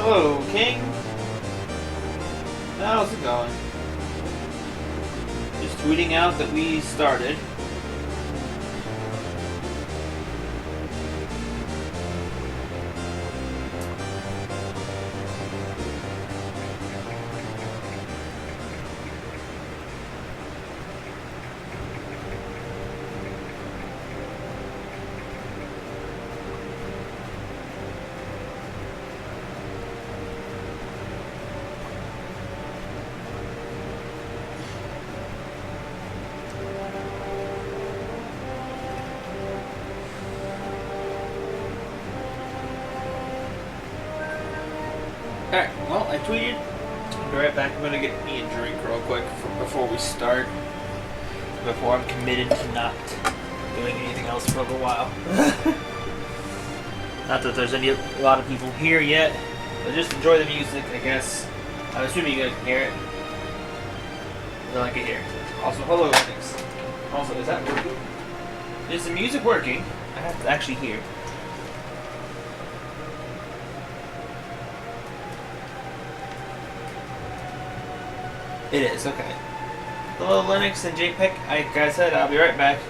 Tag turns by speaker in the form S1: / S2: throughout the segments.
S1: Hello, King. How's it going? Just tweeting out that we started. Alright, well, I tweeted. I'll be right back. I'm gonna get me a drink real quick before we start. Before I'm committed to not doing anything else for a little while. Not that there's a lot of people here yet, but just enjoy the music, I guess. I'm assuming you guys can hear it. Then I can hear it. Also, hello, Linux. Also, is that working? Is the music working? I have to actually hear. It is, okay. Hello, Linux and JPEG. Like I said, I'll be right back.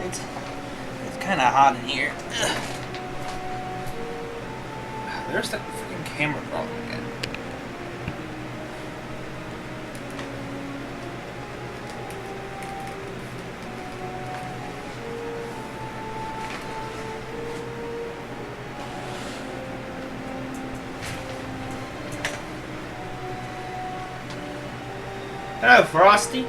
S1: It's kind of hot in here. There's that freaking camera problem again. Hello, Frosty.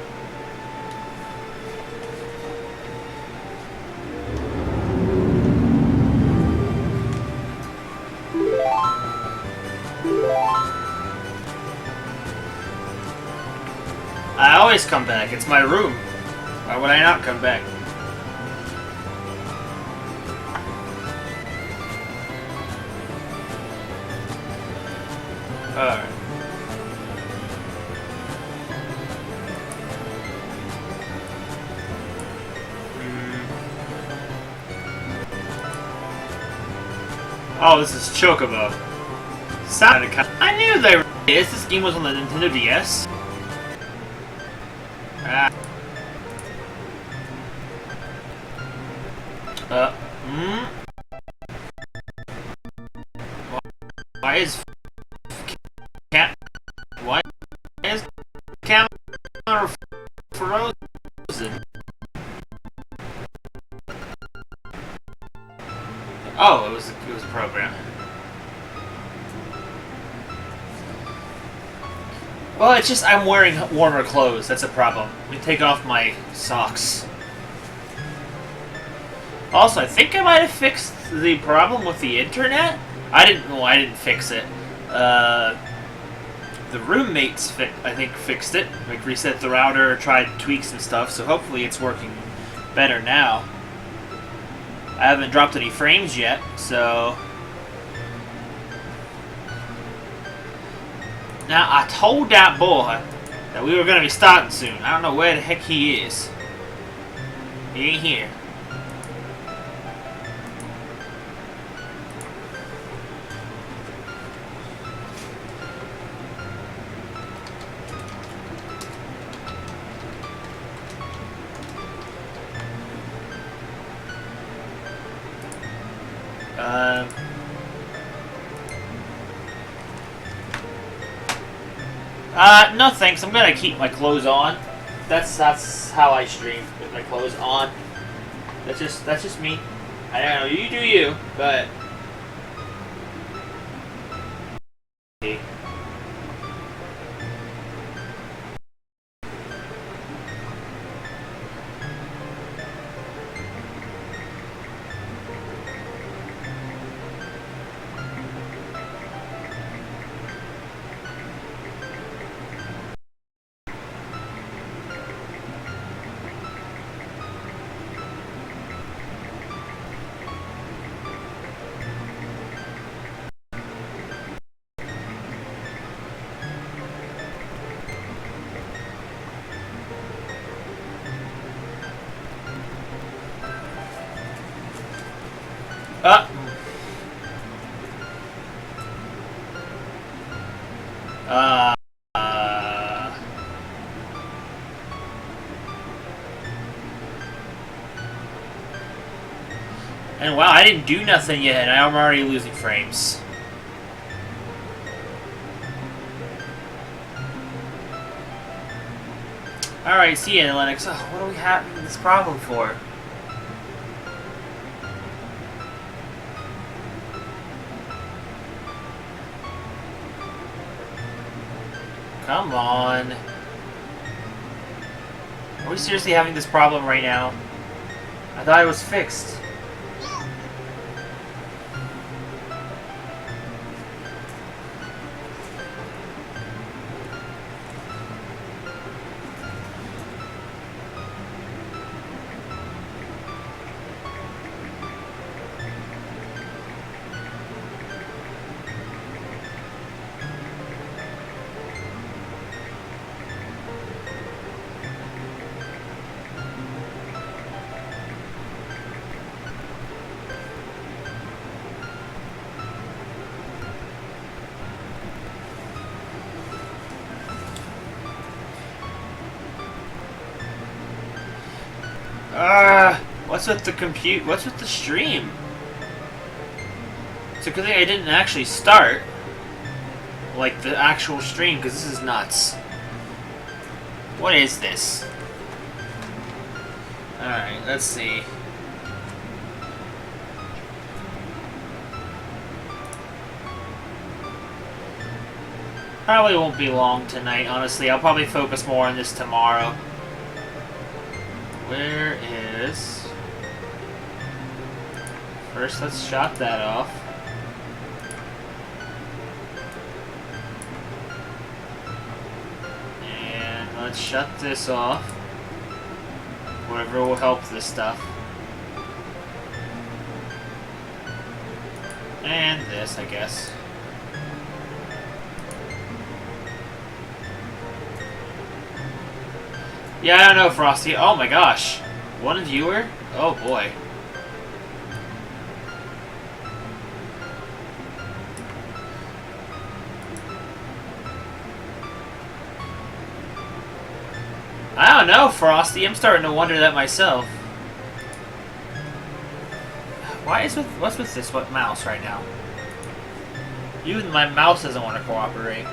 S1: I always come back. It's my room. Why would I not come back? Alright. Oh, this is Chocobo. I knew they were. This game was on the Nintendo DS. Why is camera frozen? Oh, it was a program. Well, it's just I'm wearing warmer clothes. That's a problem. Let me take off my socks. Also, I think I might have fixed the problem with the internet. I didn't fix it. The roommates, I think, fixed it. Like, reset the router, tried tweaks and stuff, so hopefully it's working better now. I haven't dropped any frames yet, so... Now, I told that boy that we were going to be starting soon. I don't know where the heck he is. He ain't here. No thanks. I'm gonna keep my clothes on. That's how I stream, with my clothes on. That's just me. I don't know. You do you, but. Uh. Uh. And wow, I didn't do nothing yet, and I'm already losing frames. Alright, see you, Linux. Oh, what are we having this problem for? Come on. Are we seriously having this problem right now? I thought it was fixed. What's with the compute? What's with the stream? It's a good thing I didn't actually start, like, the actual stream, because this is nuts. What is this? Alright, let's see. Probably won't be long tonight, honestly. I'll probably focus more on this tomorrow. Where is... First, let's shut that off. And let's shut this off. Whatever will help this stuff. And this, I guess. Yeah, I don't know, Frosty. Oh my gosh. One viewer? Oh boy. I don't know, Frosty. I'm starting to wonder that myself. What's with this mouse right now? Even my mouse doesn't want to cooperate.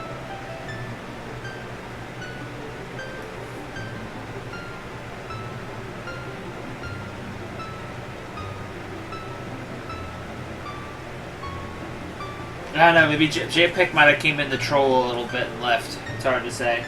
S1: I don't know, maybe JPEG might have came in to troll a little bit and left. It's hard to say.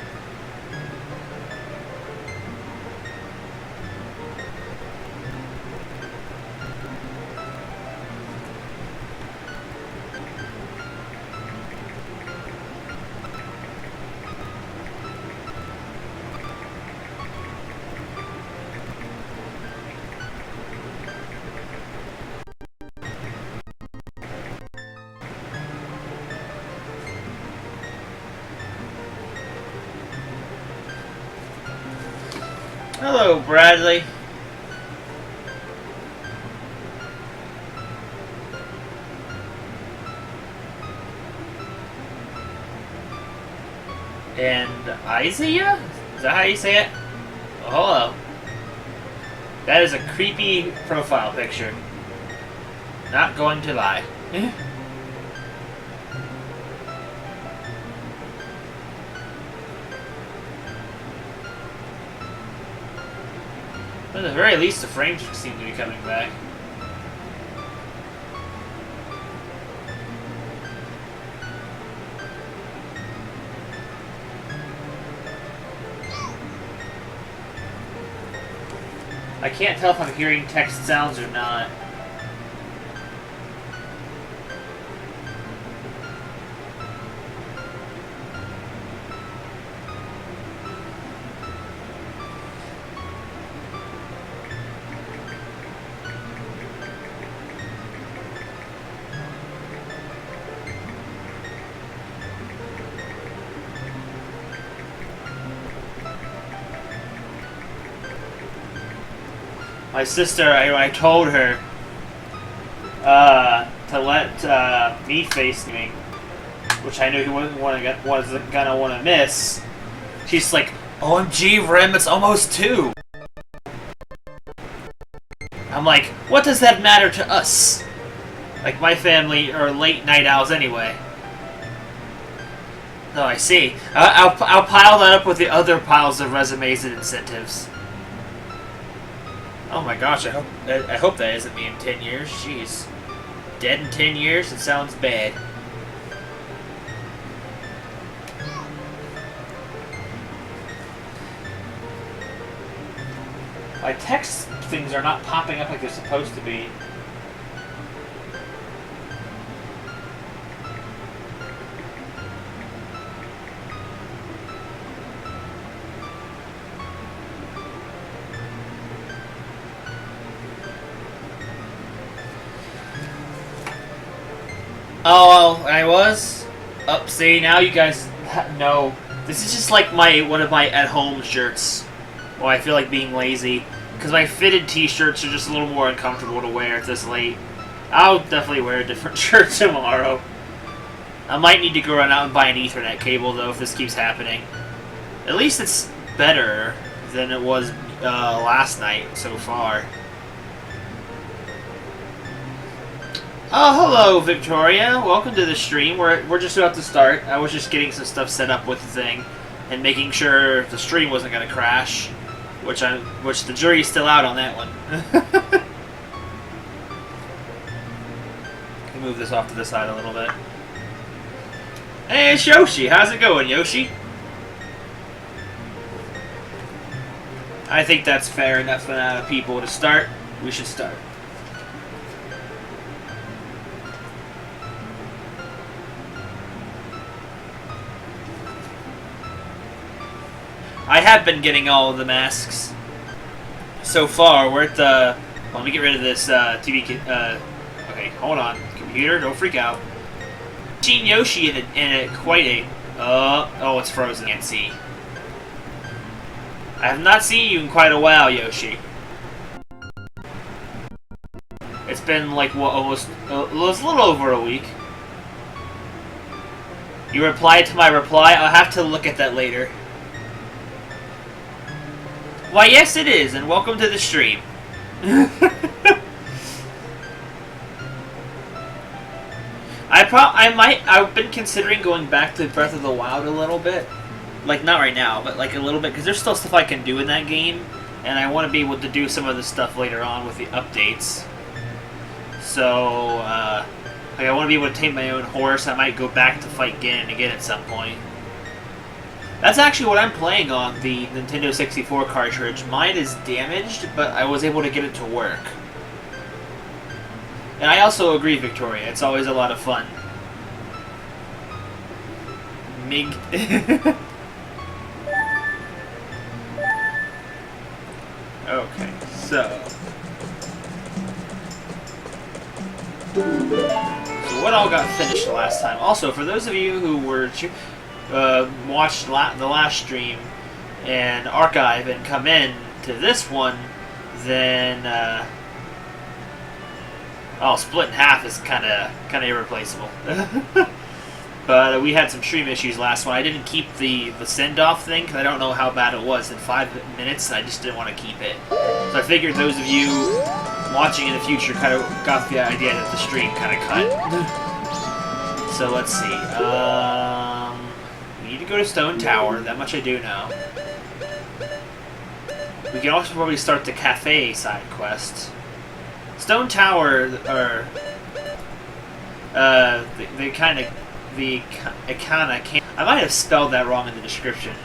S1: Hello, Bradley. And Isaiah? Is that how you say it? Oh, hello. That is a creepy profile picture. Not going to lie. At the very least, the frames seem to be coming back. I can't tell if I'm hearing text sounds or not. My sister, I told her to let me face me, which I knew he wasn't gonna want to miss. She's like, "OMG, Rim, it's almost 2." I'm like, what does that matter to us? Like, my family are late night owls anyway. Oh, I see. I'll pile that up with the other piles of resumes and incentives. Oh my gosh, I hope that isn't me in 10 years. Jeez. Dead in 10 years? It sounds bad. My text things are not popping up like they're supposed to be. Oh, I was? Oh, see, now you guys know. This is just like one of my at-home shirts. Well, I feel like being lazy. Because my fitted t-shirts are just a little more uncomfortable to wear this late. I'll definitely wear a different shirt tomorrow. I might need to go run out and buy an Ethernet cable, though, if this keeps happening. At least it's better than it was last night so far. Oh, hello, Victoria. Welcome to the stream. We're just about to start. I was just getting some stuff set up with the thing and making sure the stream wasn't going to crash, which the jury's still out on that one. Let me move this off to the side a little bit. Hey, it's Yoshi. How's it going, Yoshi? I think that's fair enough amount of people to start. We should start. I have been getting all of the masks so far. We're at the... Let me get rid of this TV... okay, hold on. Computer, don't freak out. Seen Yoshi in quite a... oh, it's frozen. Can't see. I have not seen you in quite a while, Yoshi. It's been like, what, almost... it was a little over a week. You replied to my reply? I'll have to look at that later. Why, yes it is, and welcome to the stream. I've been considering going back to Breath of the Wild a little bit. Like, not right now, but like a little bit, because there's still stuff I can do in that game, and I want to be able to do some of the stuff later on with the updates. So, like I want to be able to tame my own horse. I might go back to fight Ganon again at some point. That's actually what I'm playing on the Nintendo 64 cartridge. Mine is damaged, but I was able to get it to work. And I also agree, Victoria. It's always a lot of fun. Mig. Okay, so what all got finished the last time? Also, for those of you who were... watched the last stream and archive and come in to this one, then split in half is kind of irreplaceable. But we had some stream issues last one. I didn't keep the send-off thing because I don't know how bad it was in 5 minutes. I just didn't want to keep it. So I figured those of you watching in the future kind of got the idea that the stream kind of cut. So let's see. We need to go to Stone Tower. That much I do know. We can also probably start the cafe side quest. Stone Tower, or the Ikana Kingdom. I might have spelled that wrong in the description.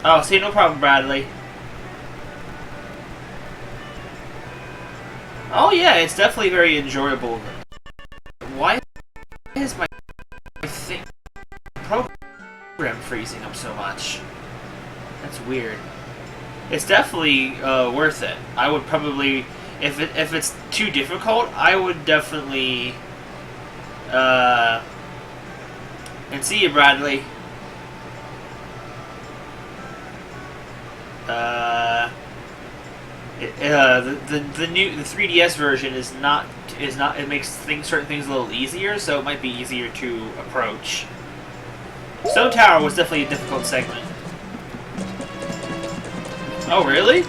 S1: Oh, see, no problem, Bradley. Oh yeah, it's definitely very enjoyable. Why is my program freezing up so much? That's weird. It's definitely worth it. I would probably, if it's too difficult, I would definitely. And see you, Bradley. The new 3DS version is not it makes certain things a little easier, so it might be easier to approach. Stone Tower was definitely a difficult segment. Oh really?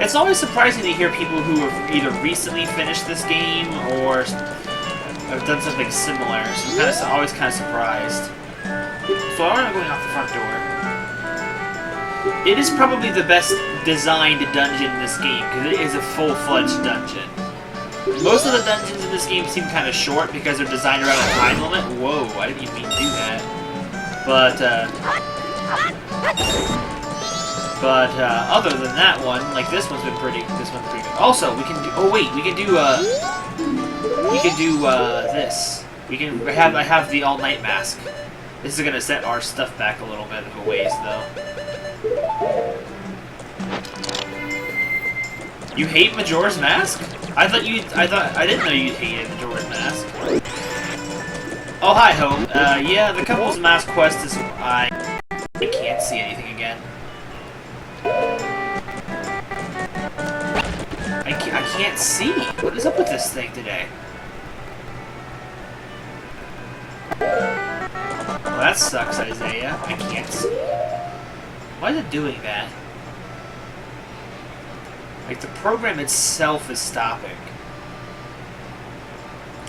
S1: It's always surprising to hear people who have either recently finished this game or have done something similar. So I'm always kind of surprised. So I'm going off the front door. It is probably the best designed dungeon in this game, because it is a full-fledged dungeon. Most of the dungeons in this game seem kind of short because they're designed around a time limit. Whoa, I didn't even mean to do that. But other than that one, like this one's pretty good. Also, we can do, this. I have the all-night mask. This is gonna set our stuff back a little bit of a ways, though. You hate Majora's Mask? I didn't know you hated Majora's Mask. Oh, hi, Home. Yeah, the Couple's Mask quest is... I can't see anything again. I can't see. What is up with this thing today? Well, that sucks, Isaiah. I can't see. Why is it doing that? Like, the program itself is stopping.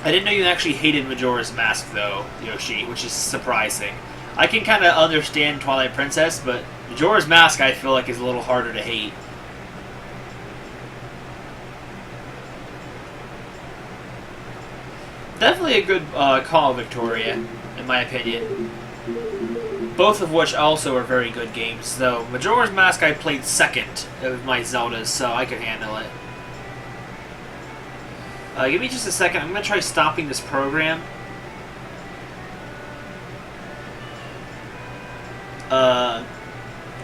S1: I didn't know you actually hated Majora's Mask, though, Yoshi, which is surprising. I can kind of understand Twilight Princess, but Majora's Mask, I feel like, is a little harder to hate. Definitely a good call, Victoria, in my opinion. Both of which also are very good games, though Majora's Mask I played second of my Zeldas, so I could handle it. Give me just a second. I'm going to try stopping this program.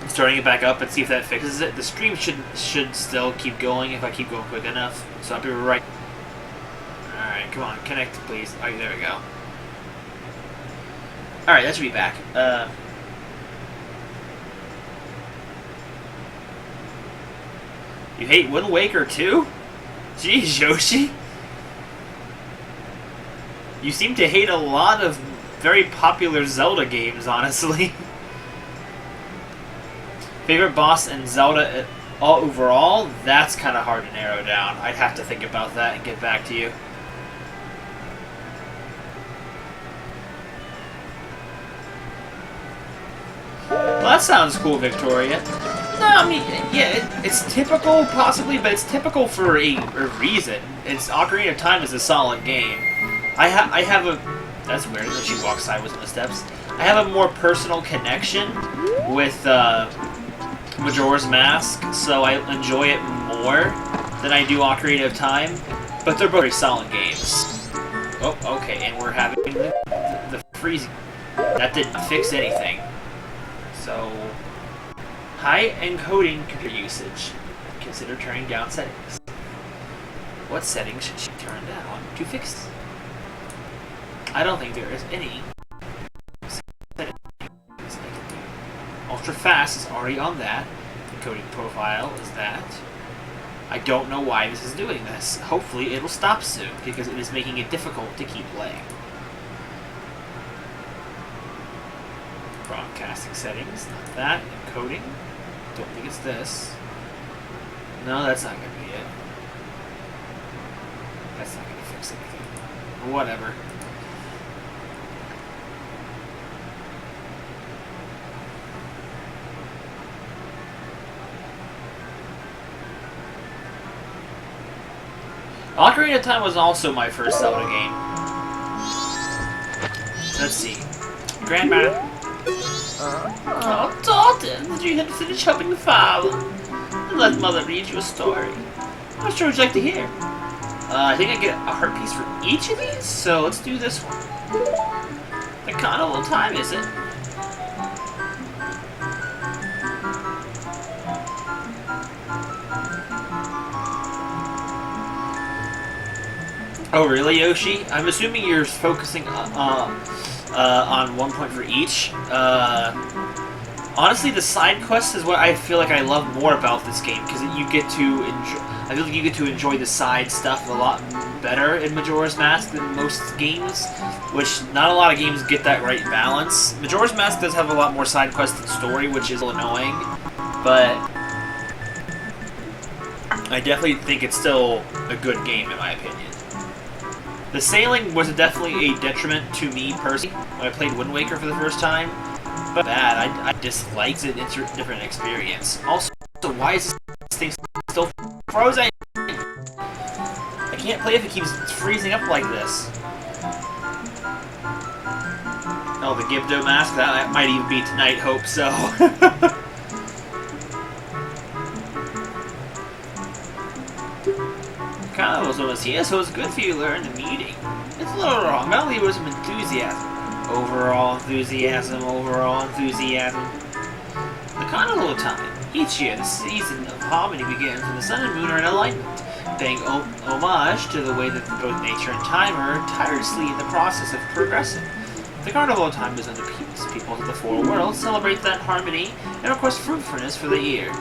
S1: Starting it back up and see if that fixes it. The stream should still keep going if I keep going quick enough, so I'll be right. Alright, come on, connect please. Alright, there we go. Alright, that should be back. You hate Wind Waker too? Jeez, Yoshi. You seem to hate a lot of very popular Zelda games, honestly. Favorite boss in Zelda overall? That's kind of hard to narrow down. I'd have to think about that and get back to you. Well, that sounds cool, Victoria. No, I mean, yeah, it's typical, possibly, but it's typical for a reason. Ocarina of Time is a solid game. I have a... That's weird that she walks sideways on the steps. I have a more personal connection with Majora's Mask, so I enjoy it more than I do Ocarina of Time. But they're both very solid games. Oh, okay, and we're having the freezing. That didn't fix anything. So... High encoding computer usage. Consider turning down settings. What settings should she turn down to fix? I don't think there is any settings. Ultra fast is already on that. Encoding profile is that. I don't know why this is doing this. Hopefully it'll stop soon because it is making it difficult to keep playing. Broadcasting settings, not that. Encoding. Don't think it's this. No, that's not going to be it. That's not going to fix anything. Whatever. Ocarina of Time was also my first Zelda game. Let's see. Grandma. Oh, Dalton, did you finish helping the father? And let Mother read you a story. What story would you like to hear? I think I get a heart piece for each of these, so let's do this one. The carnival time, is it? Oh, really, Yoshi? I'm assuming you're focusing on 1 point for each. Honestly, the side quests is what I feel like I love more about this game, because you get to enjoy. I feel like you get to enjoy the side stuff a lot better in Majora's Mask than most games, which not a lot of games get that right balance. Majora's Mask does have a lot more side quests than story, which is annoying, but I definitely think it's still a good game in my opinion. The sailing was definitely a detriment to me personally when I played Wind Waker for the first time, but bad. I disliked it. It's a different experience. Also, why is this thing still frozen? I can't play if it keeps freezing up like this. Oh, the Gibdo mask? That might even be tonight, hope so. Kyle was almost here, so it's good for you to learn the meeting. It's a little wrong. Not only was some enthusiasm. Overall enthusiasm, overall enthusiasm. The carnival time. Each year, the season of harmony begins when the sun and moon are in alignment, paying homage to the way that both nature and time are tirelessly in the process of progressing. The carnival time is under peace. People of the four worlds celebrate that harmony and request fruitfulness for the year.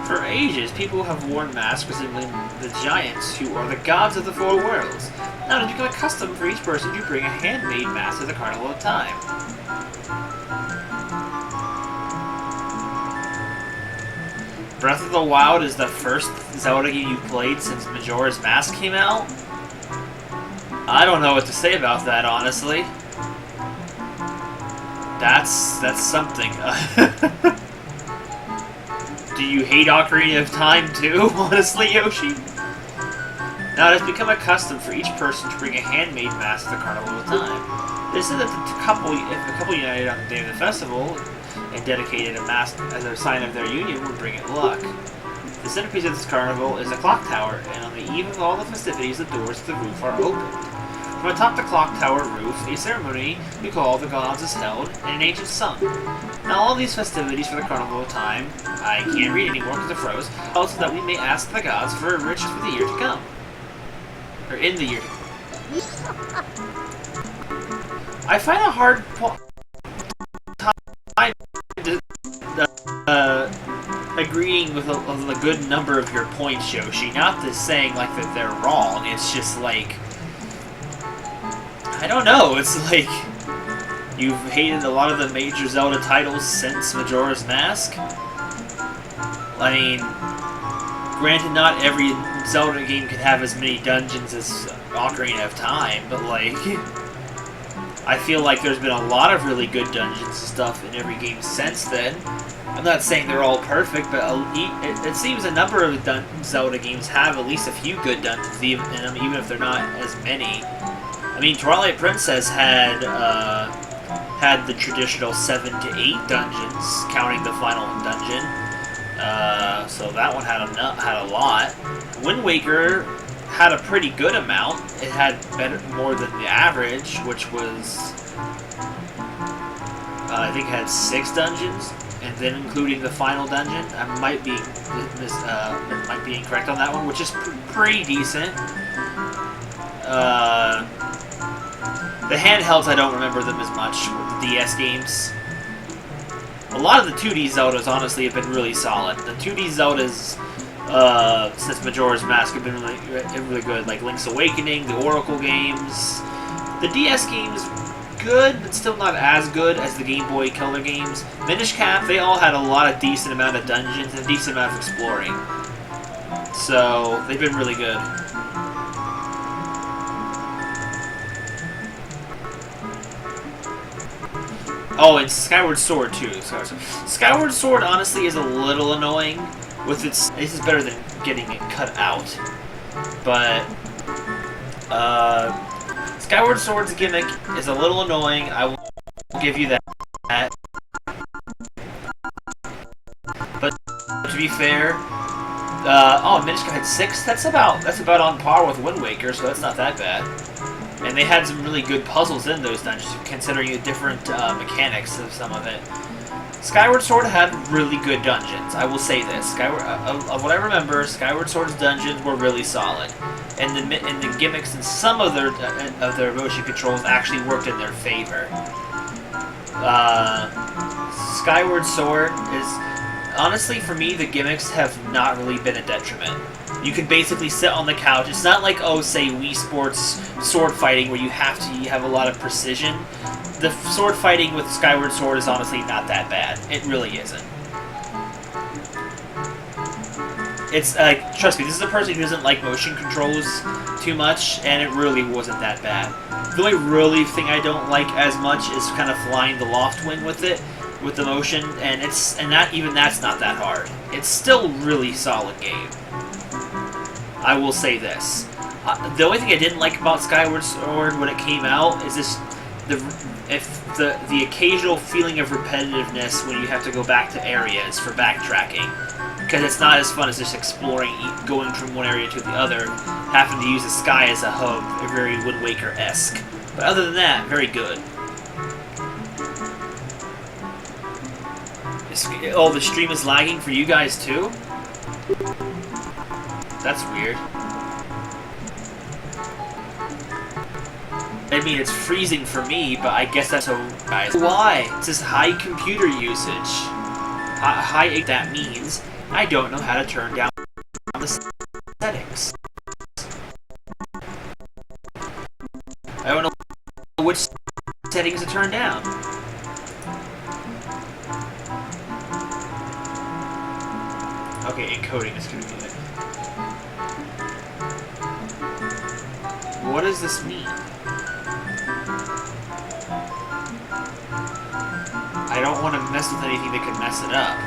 S1: For ages, people have worn masks resembling the giants who are the gods of the four worlds. Now it has become a custom for each person to bring a handmade mask to the Carnival of Time. Breath of the Wild is the first Zelda game you've played since Majora's Mask came out? I don't know what to say about that, honestly. That's something. Do you hate Ocarina of Time too, honestly, Yoshi? Now, it has become a custom for each person to bring a handmade mask to the Carnival of Time. They said that if a couple united on the day of the festival and dedicated a mask as a sign of their union would bring it luck. The centerpiece of this carnival is a clock tower, and on the eve of all the festivities, the doors to the roof are opened. From atop the clock tower roof, a ceremony we call the Gods is held, and an ancient sung. Now all these festivities for the Carnival of Time, I can't read anymore because it froze, also that we may ask the gods for riches for the year to come. Or in the year to come. I find a hard time agreeing with a good number of your points, Yoshi. Not to saying like that they're wrong, it's just like, I don't know, it's like, you've hated a lot of the major Zelda titles since Majora's Mask. I mean, granted, not every Zelda game can have as many dungeons as Ocarina of Time, but like, I feel like there's been a lot of really good dungeons and stuff in every game since then. I'm not saying they're all perfect, but it seems a number of Zelda games have at least a few good dungeons, even if they're not as many. I mean, Twilight Princess had the traditional 7 to 8 dungeons, counting the final dungeon. So that one had a lot. Wind Waker had a pretty good amount. It had more than the average, which was I think it had 6 dungeons, and then including the final dungeon. I might be incorrect on that one, which is pretty decent. The handhelds, I don't remember them as much with the DS games. A lot of the 2D Zeldas, honestly, have been really solid. The 2D Zeldas, since Majora's Mask, have been really good. Like Link's Awakening, the Oracle games. The DS games, good, but still not as good as the Game Boy Color games. Minish Cap, they all had a lot of decent amount of dungeons and a decent amount of exploring. So, they've been really good. Oh, and Skyward Sword too. Skyward Sword honestly is a little annoying. With its, this is better than getting it cut out. But Skyward Sword's gimmick is a little annoying. I will give you that. But to be fair, oh, Minish Cap had 6. That's about on par with Wind Waker, so that's not that bad. And they had some really good puzzles in those dungeons, considering the different mechanics of some of it. Skyward Sword had really good dungeons. I will say this: of what I remember, Skyward Sword's dungeons were really solid, and the gimmicks and some of their motion controls actually worked in their favor. Skyward Sword is honestly, for me, the gimmicks have not really been a detriment. You can basically sit on the couch. It's not like, oh, say Wii Sports sword fighting where you have a lot of precision. The sword fighting with Skyward Sword is honestly not that bad. It really isn't. It's like, trust me, this is a person who doesn't like motion controls too much, and it really wasn't that bad. The only really thing I don't like as much is kind of flying the loft wing with it, with the motion, and that's not that hard. It's still a really solid game. I will say this. The only thing I didn't like about Skyward Sword when it came out is this the occasional feeling of repetitiveness when you have to go back to areas for backtracking. Because it's not as fun as just exploring, going from one area to the other, having to use the sky as a hub, very Wind Waker-esque. But other than that, very good. Oh, the stream is lagging for you guys too? That's weird. I mean, it's freezing for me, but I guess that's guys. Why? It says high computer usage. High, that means I don't know how to turn down the settings. I don't know which settings to turn down. Okay, encoding is gonna be it. What does this mean? I don't want to mess with anything that could mess it up.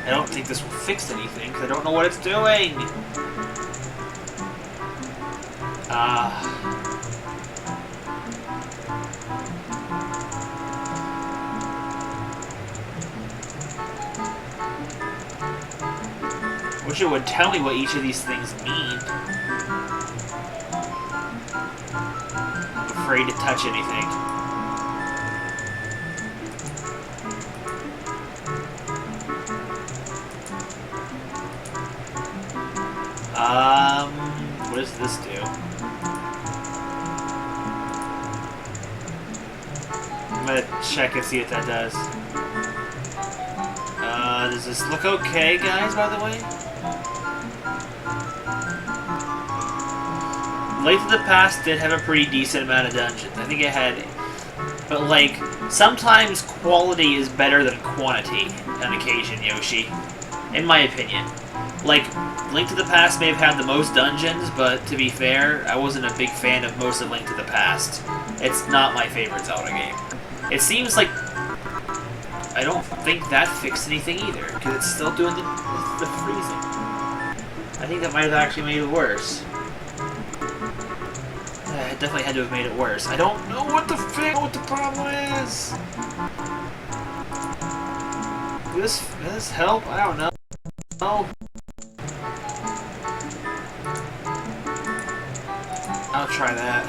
S1: I don't think this will fix anything, because I don't know what it's doing! Wish it would tell me what each of these things mean. I'm afraid to touch anything. What does this do? I'm gonna check and see what that does. Does this look okay, guys, by the way? Length of the Past did have a pretty decent amount of dungeons. I think it had... But, like, sometimes quality is better than quantity on occasion, Yoshi. In my opinion. Like, Link to the Past may have had the most dungeons, but to be fair, I wasn't a big fan of most of Link to the Past. It's not my favorite Zelda game. It seems like... I don't think that fixed anything either, because it's still doing the freezing. I think that might have actually made it worse. It definitely had to have made it worse. I don't know what the problem is! Will this help? I don't know. I'll try that.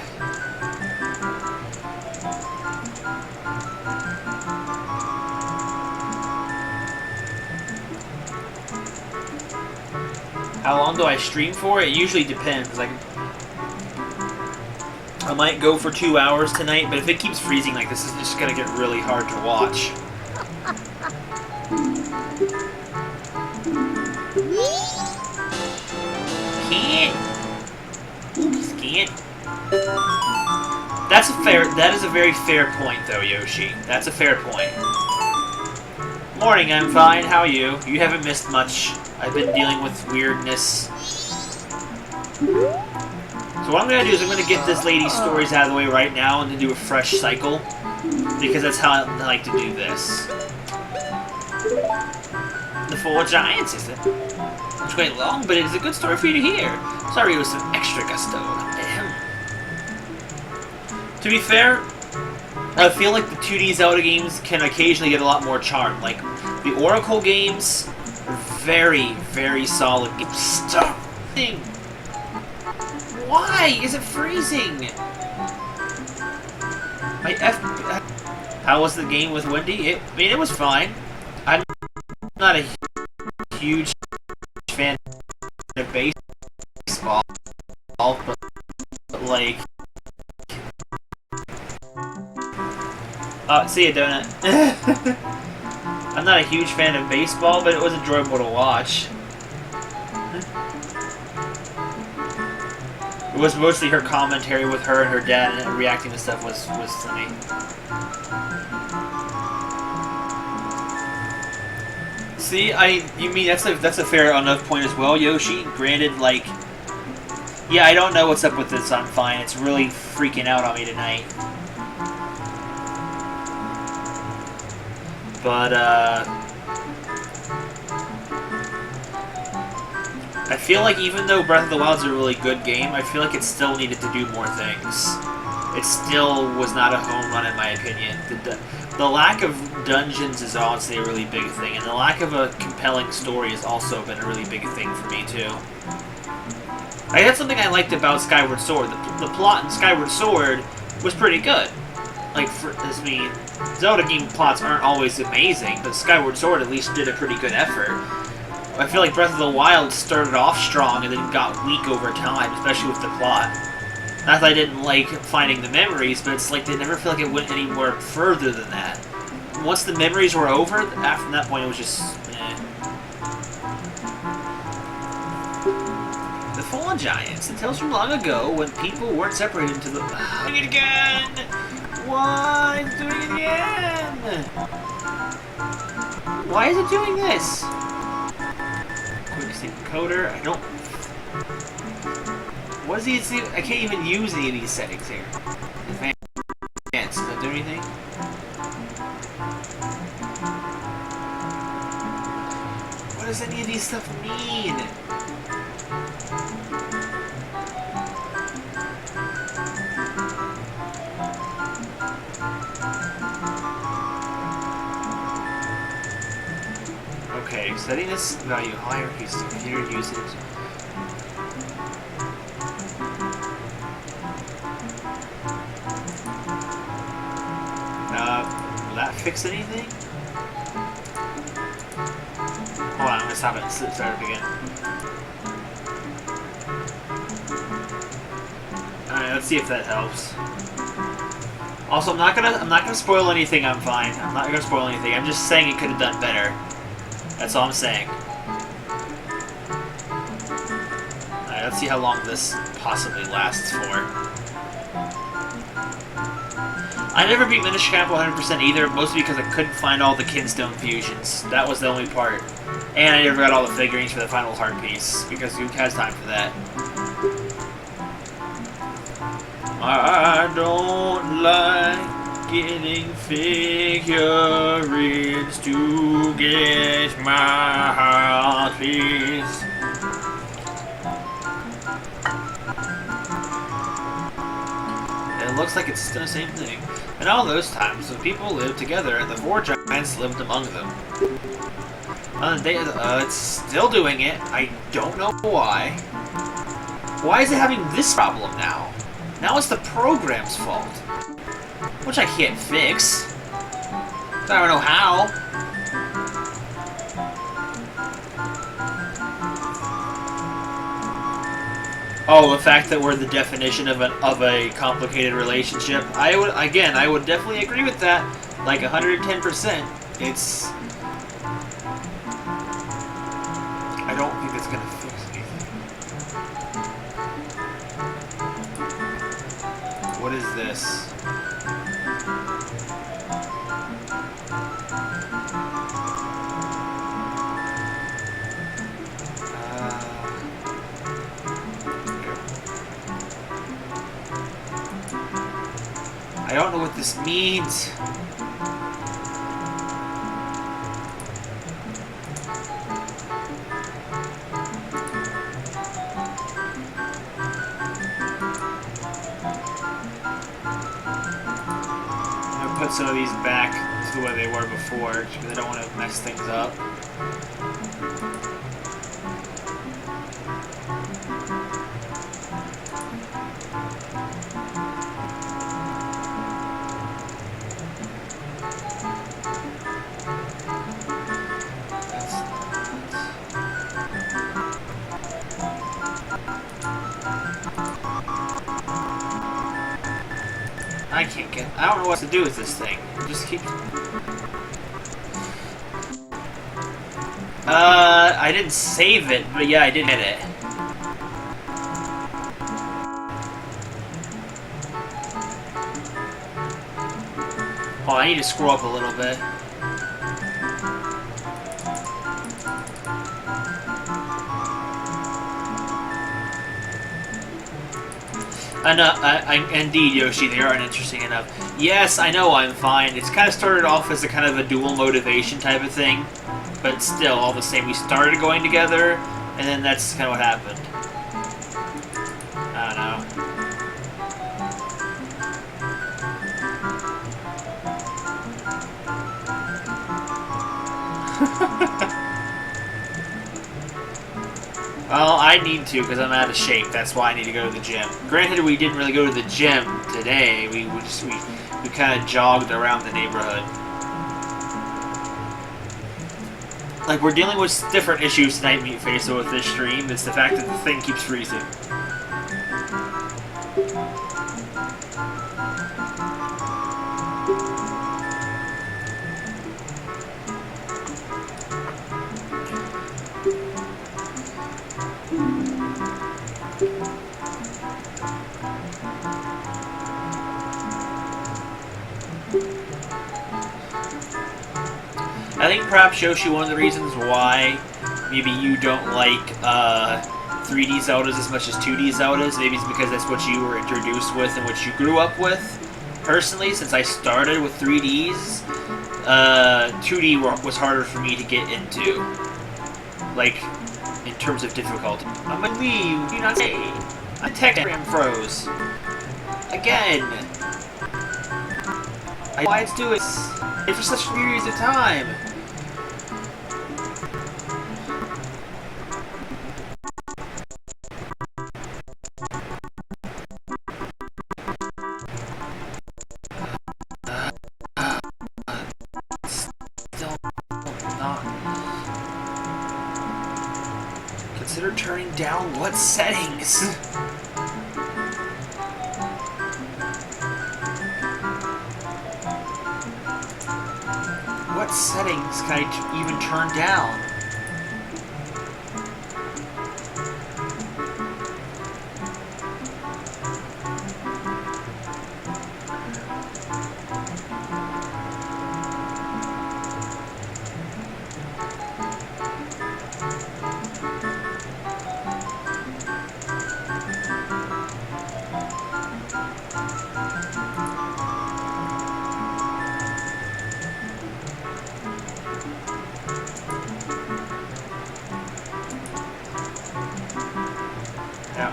S1: How long do I stream for? It usually depends. Like, I might go for 2 hours tonight, but if it keeps freezing like this, it's just gonna get really hard to watch. Can't. That is a very fair point, though, Yoshi. That's a fair point. Morning, I'm fine. How are you? You haven't missed much. I've been dealing with weirdness. So what I'm going to do is I'm going to get this lady's stories out of the way right now and then do a fresh cycle. because that's how I like to do this. The Four Giants, is it? It's quite long, but it is a good story for you to hear. Sorry it was some extra gusto. To be fair, I feel like the 2D Zelda games can occasionally get a lot more charm. Like, the Oracle games are very, very solid. Stop! Why is it freezing? My F... How was the game with Wendy? I mean, it was fine. I'm not a huge fan of baseball, but like... See ya, Donut. I'm not a huge fan of baseball, but it was enjoyable to watch. It was mostly her commentary with her and her dad and reacting to stuff was funny. See, you mean that's a fair enough point as well, Yoshi. Granted, like, yeah, I don't know what's up with this. I'm fine. It's really freaking out on me tonight. But I feel like even though Breath of the Wild is a really good game, I feel like it still needed to do more things. It still was not a home run in my opinion. The lack of dungeons is honestly a really big thing, and the lack of a compelling story has also been a really big thing for me too. That's something I liked about Skyward Sword. The plot in Skyward Sword was pretty good. Like, Zelda game plots aren't always amazing, but Skyward Sword at least did a pretty good effort. I feel like Breath of the Wild started off strong and then got weak over time, especially with the plot. Not that I didn't like finding the memories, but it's like they never feel like it went any more further than that. Once the memories were over, after that point it was just, eh. The Fallen Giants. It tells from long ago when people weren't separated into the... Doing it again! Why is it doing it again? Why is it doing this? Quick sync encoder. I don't... What is he? I can't even use any of these settings here. Advanced. Does that do anything? What does any of these stuff mean? Okay, setting this value higher increases computer usage. Will that fix anything? Hold on, I'm gonna stop it and start it again. Alright, let's see if that helps. Also, I'm not gonna spoil anything. I'm fine. I'm not gonna spoil anything. I'm just saying it could have done better. That's all I'm saying. Alright, let's see how long this possibly lasts for. I never beat Minish Cap 100% either, mostly because I couldn't find all the Kinstone fusions. That was the only part. And I never got all the figurines for the final heart piece, because who has time for that? I don't like getting figurines to get my heart piece. It looks like it's still the same thing. In all those times, when people lived together, and the four giants lived among them. It's still doing it. I don't know why. Why is it having this problem now? Now it's the program's fault. Which I can't fix. I don't know how. Oh, the fact that we're the definition of a complicated relationship. I would definitely agree with that. Like 110%. It's... I don't think it's gonna fix anything. What is this? I I don't know what this means. I'm gonna put some of these back to the way they were before because I don't want to mess things up. I can't get... I don't know what to do with this thing. It just keeps... I didn't save it, but yeah, I did hit it. Oh, I need to scroll up a little bit. Indeed, Yoshi, they aren't interesting enough. Yes, I know I'm fine. It's kind of started off as a kind of a dual motivation type of thing, but still, all the same, we started going together, and then that's kind of what happened. I don't know. Well, I need to because I'm out of shape. That's why I need to go to the gym. Granted, we didn't really go to the gym today. We kind of jogged around the neighborhood. Like, we're dealing with different issues tonight, Meatface, with this stream. It's the fact that the thing keeps freezing. I think perhaps, Yoshi, one of the reasons why maybe you don't like 3D Zeldas as much as 2D Zeldas, maybe it's because that's what you were introduced with and what you grew up with. Personally, since I started with 3Ds, 2D was harder for me to get into. Like, in terms of difficulty. I'm gonna leave, do not say. My Telegram froze. Again. Why it's doing this for such periods of time. Consider turning down what settings? What settings can I even turn down?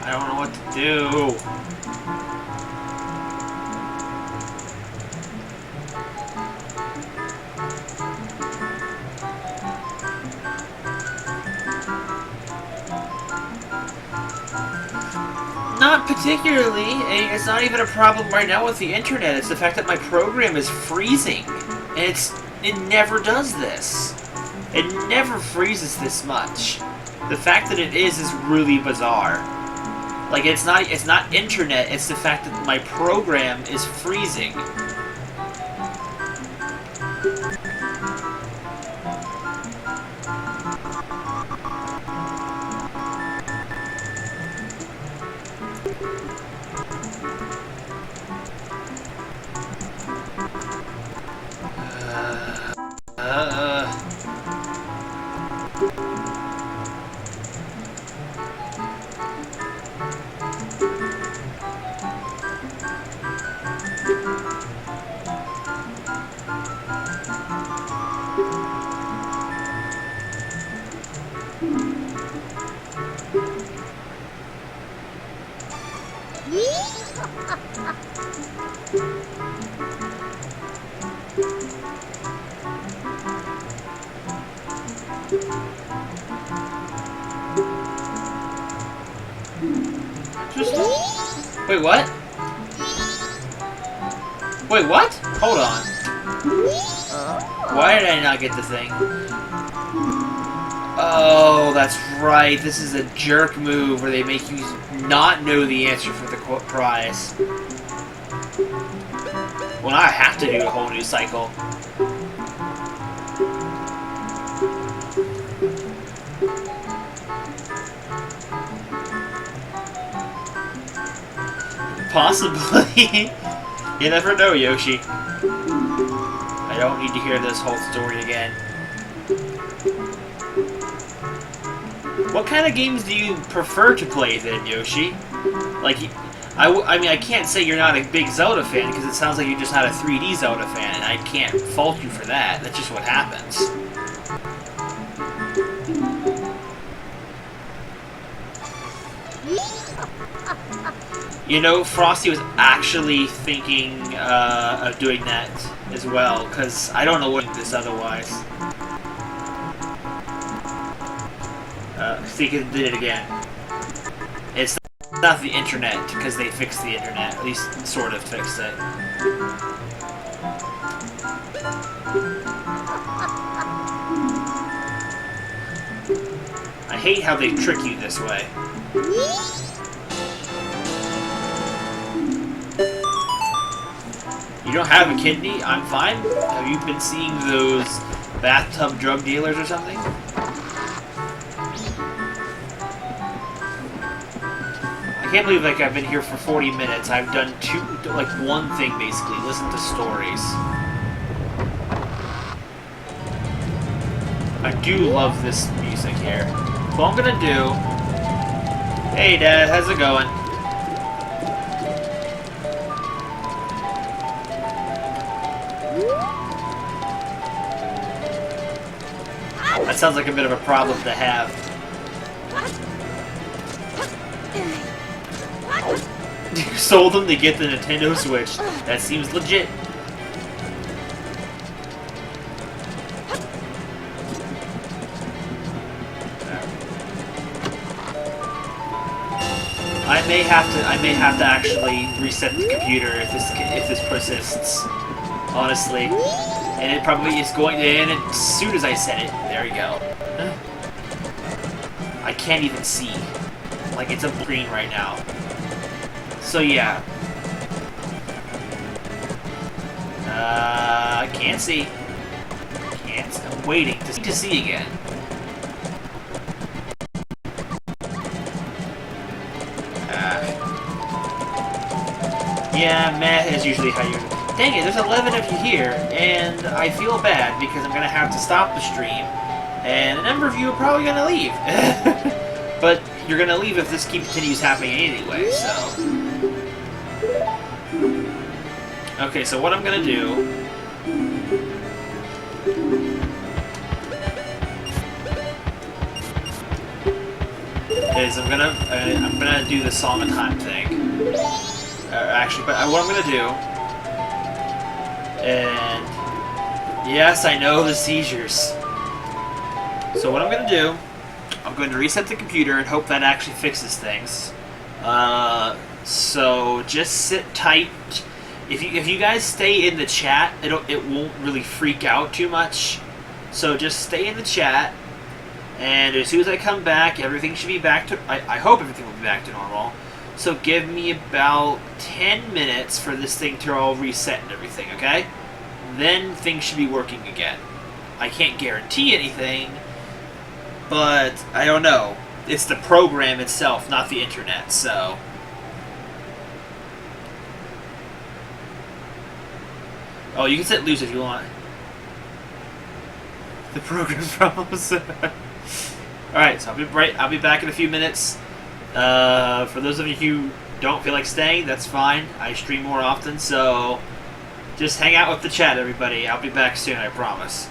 S1: I don't know what to do. Not particularly. It's not even a problem right now with the internet. It's the fact that my program is freezing. And it never does this. It never freezes this much. The fact that it is really bizarre. Like, it's not internet, it's the fact that my program is freezing. Just... Wait, what? Wait, what? Hold on. Why did I not get the thing? Oh, that's right. This is a jerk move where they make you not know the answer for the prize. Well, now I have to do a whole new cycle. Possibly. You never know, Yoshi. I don't need to hear this whole story again. What kind of games do you prefer to play then, Yoshi? Like, I mean, I can't say you're not a big Zelda fan because it sounds like you're just not a 3D Zelda fan, and I can't fault you for that. That's just what happens. You know, Frosty was actually thinking of doing that as well, because I don't know what this otherwise. See, he did it again. It's not the internet, because they fixed the internet. At least, sort of fixed it. I hate how they trick you this way. You don't have a kidney? I'm fine. Have you been seeing those bathtub drug dealers or something? I can't believe like I've been here for 40 minutes. I've done one thing basically. Listen to stories. I do love this music here. What I'm gonna do... Hey Dad, how's it going? That sounds like a bit of a problem to have. You sold them to get the Nintendo Switch. That seems legit. I may have to actually reset the computer if this persists. Honestly. And it probably is going to end as soon as I set it. There we go. I can't even see. Like, it's a screen right now. So, yeah. Can't see. I'm waiting to see again. Yeah, meh is usually how you... Dang it, there's 11 of you here, and I feel bad because I'm going to have to stop the stream, and a number of you are probably going to leave. But you're going to leave if this continues happening anyway, so... Okay, so what I'm going to do... is I'm gonna do the Song of Time thing. Actually, but what I'm going to do... And yes, I know the seizures. So what I'm going to do, I'm going to reset the computer and hope that actually fixes things. So just sit tight. If you guys stay in the chat, it won't really freak out too much. So just stay in the chat, and as soon as I come back, everything should be back to... I hope everything will be back to normal. So give me about 10 minutes for this thing to all reset and everything, okay? Then things should be working again. I can't guarantee anything, but I don't know. It's the program itself, not the internet, so... Oh, you can set loose if you want. The program problems. Alright, so I'll be back in a few minutes. For those of you who don't feel like staying, that's fine. I stream more often, so just hang out with the chat, everybody. I'll be back soon, I promise.